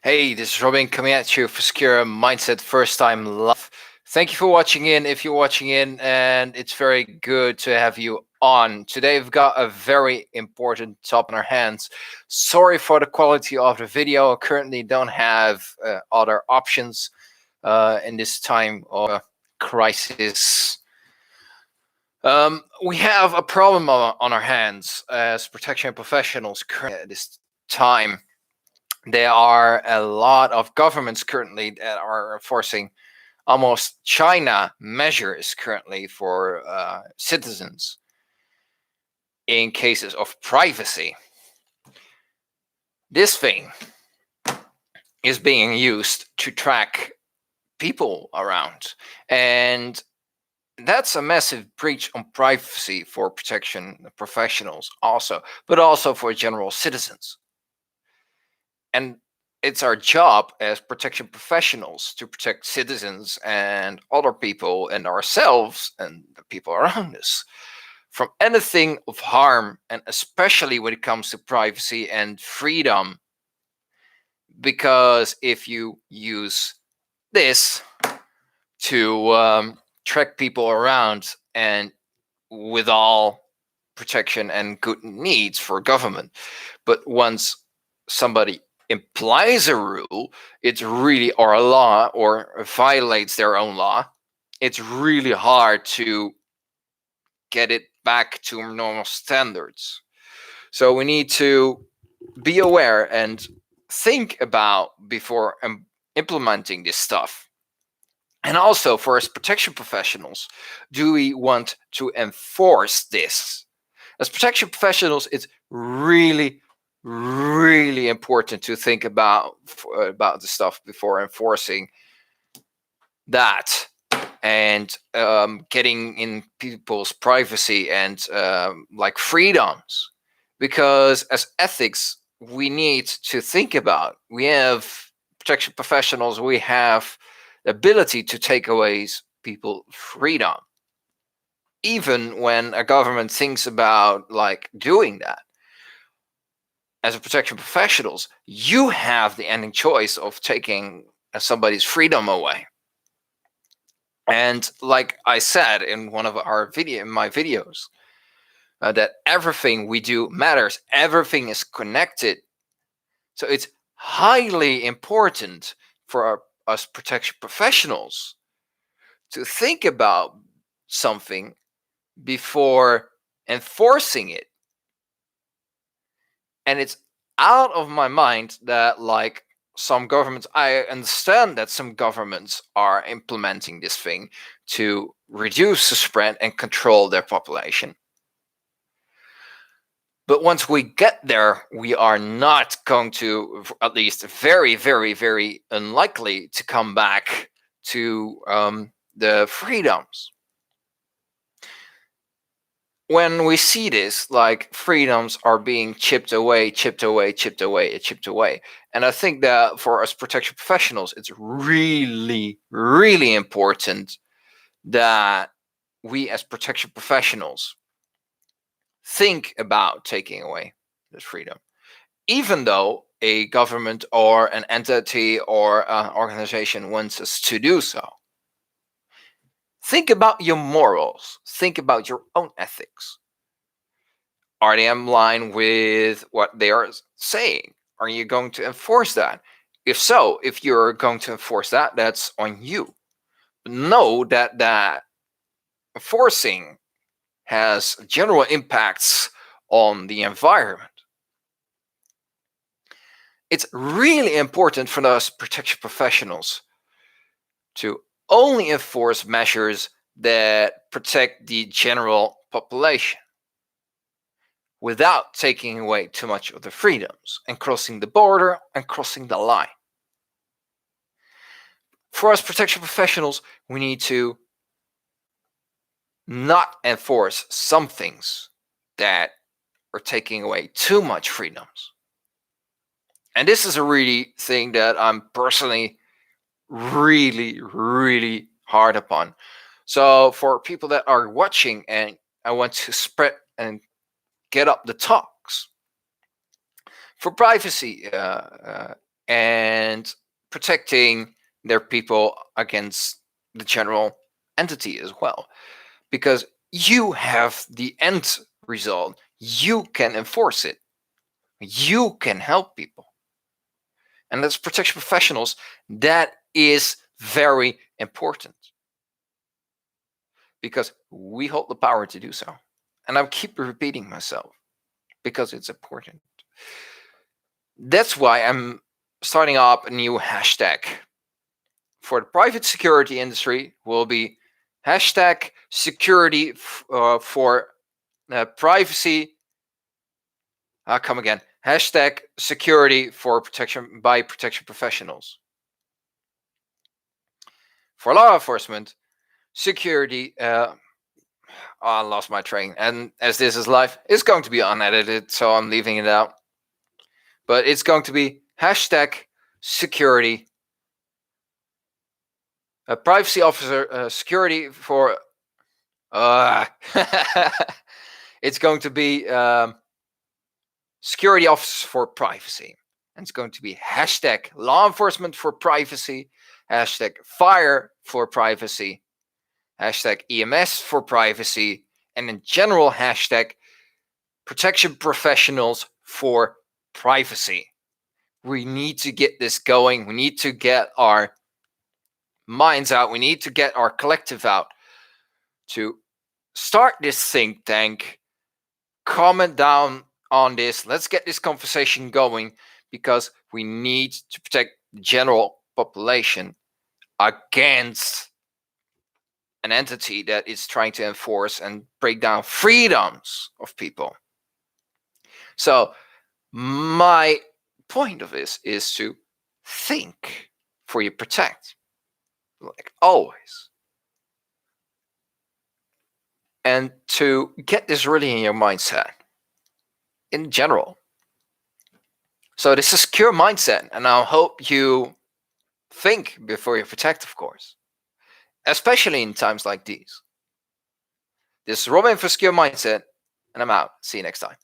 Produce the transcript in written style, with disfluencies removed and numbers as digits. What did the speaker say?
Hey, this is Robin coming at you for Secure Mindset First Time Live. Thank you for watching in if you're watching in, and it's very good to have you on. Today we've got a very important topic on our hands. Sorry for the quality of the video. I currently don't have other options in this time of crisis. We have a problem on our hands as protection professionals currently at this time. There are a lot of governments currently that are enforcing almost China measures currently for citizens in cases of privacy. This thing is being used to track people around, and that's a massive breach on privacy for protection professionals also, but also for general citizens. And it's our job as protection professionals to protect citizens and other people and ourselves and the people around us from anything of harm, and especially when it comes to privacy and freedom. Because if you use this to track people around, and with all protection and good needs for government, but once somebody implies a rule, it's really, or a law, or violates their own law, it's really hard to get it back to normal standards. So we need to be aware and think about before implementing this stuff. And also, for us protection professionals, do we want to enforce this? As protection professionals, it's really important to think about the stuff before enforcing that and getting in people's privacy and like freedoms. Because as ethics, we need to think about, we have protection professionals, we have the ability to take away people's freedom, even when a government thinks about like doing that. As a protection professionals, you have the ending choice of taking somebody's freedom away. And like I said in one of my videos, that everything we do matters. Everything is connected. So it's highly important for us protection professionals to think about something before enforcing it. And it's out of my mind that like some governments, I understand that some governments are implementing this thing to reduce the spread and control their population. But once we get there, we are not going to, at least very unlikely to come back to the freedoms. When we see this, like freedoms are being chipped away. And I think that for us protection professionals, it's really important that we as protection professionals think about taking away this freedom, even though a government or an entity or an organization wants us to do so. Think about your morals. Think about your own ethics. Are they in line with what they are saying? Are you going to enforce that? If so, if you're going to enforce that, that's on you. But know that enforcing has general impacts on the environment. It's really important for us protection professionals to only enforce measures that protect the general population without taking away too much of the freedoms and crossing the border and crossing the line. For us protection professionals, we need to not enforce some things that are taking away too much freedoms. And this is a really thing that I'm personally really hard upon. So for people that are watching and I want to spread and get up the talks for privacy and protecting their people against the general entity as well. Because you have the end result. You can enforce it. You can help people. And as protection professionals, that is very important. Because we hold the power to do so. And I'll keep repeating myself because it's important. That's why I'm starting up a new hashtag for the private security industry. Will be hashtag security for privacy. Come again. Hashtag security for protection by protection professionals. For law enforcement, security. I lost my train. And as this is live, it's going to be unedited, so I'm leaving it out. But it's going to be hashtag security. A privacy officer, security for. It's going to be security officers for privacy. And it's going to be hashtag law enforcement for privacy, hashtag fire for privacy, hashtag EMS for privacy, and in general, hashtag protection professionals for privacy. We need to get this going. We need to get our minds out. We need to get our collective out to start this think tank. Comment down on this. Let's get this conversation going because we need to protect the general population against an entity that is trying to enforce and break down freedoms of people. So my point of this is to think before you protect, like always. And to get this really in your mindset in general. So this is a secure mindset, and I hope you think before you protect, of course, especially in times like these. This is Robin for Secure Mindset, and I'm out. See you next time.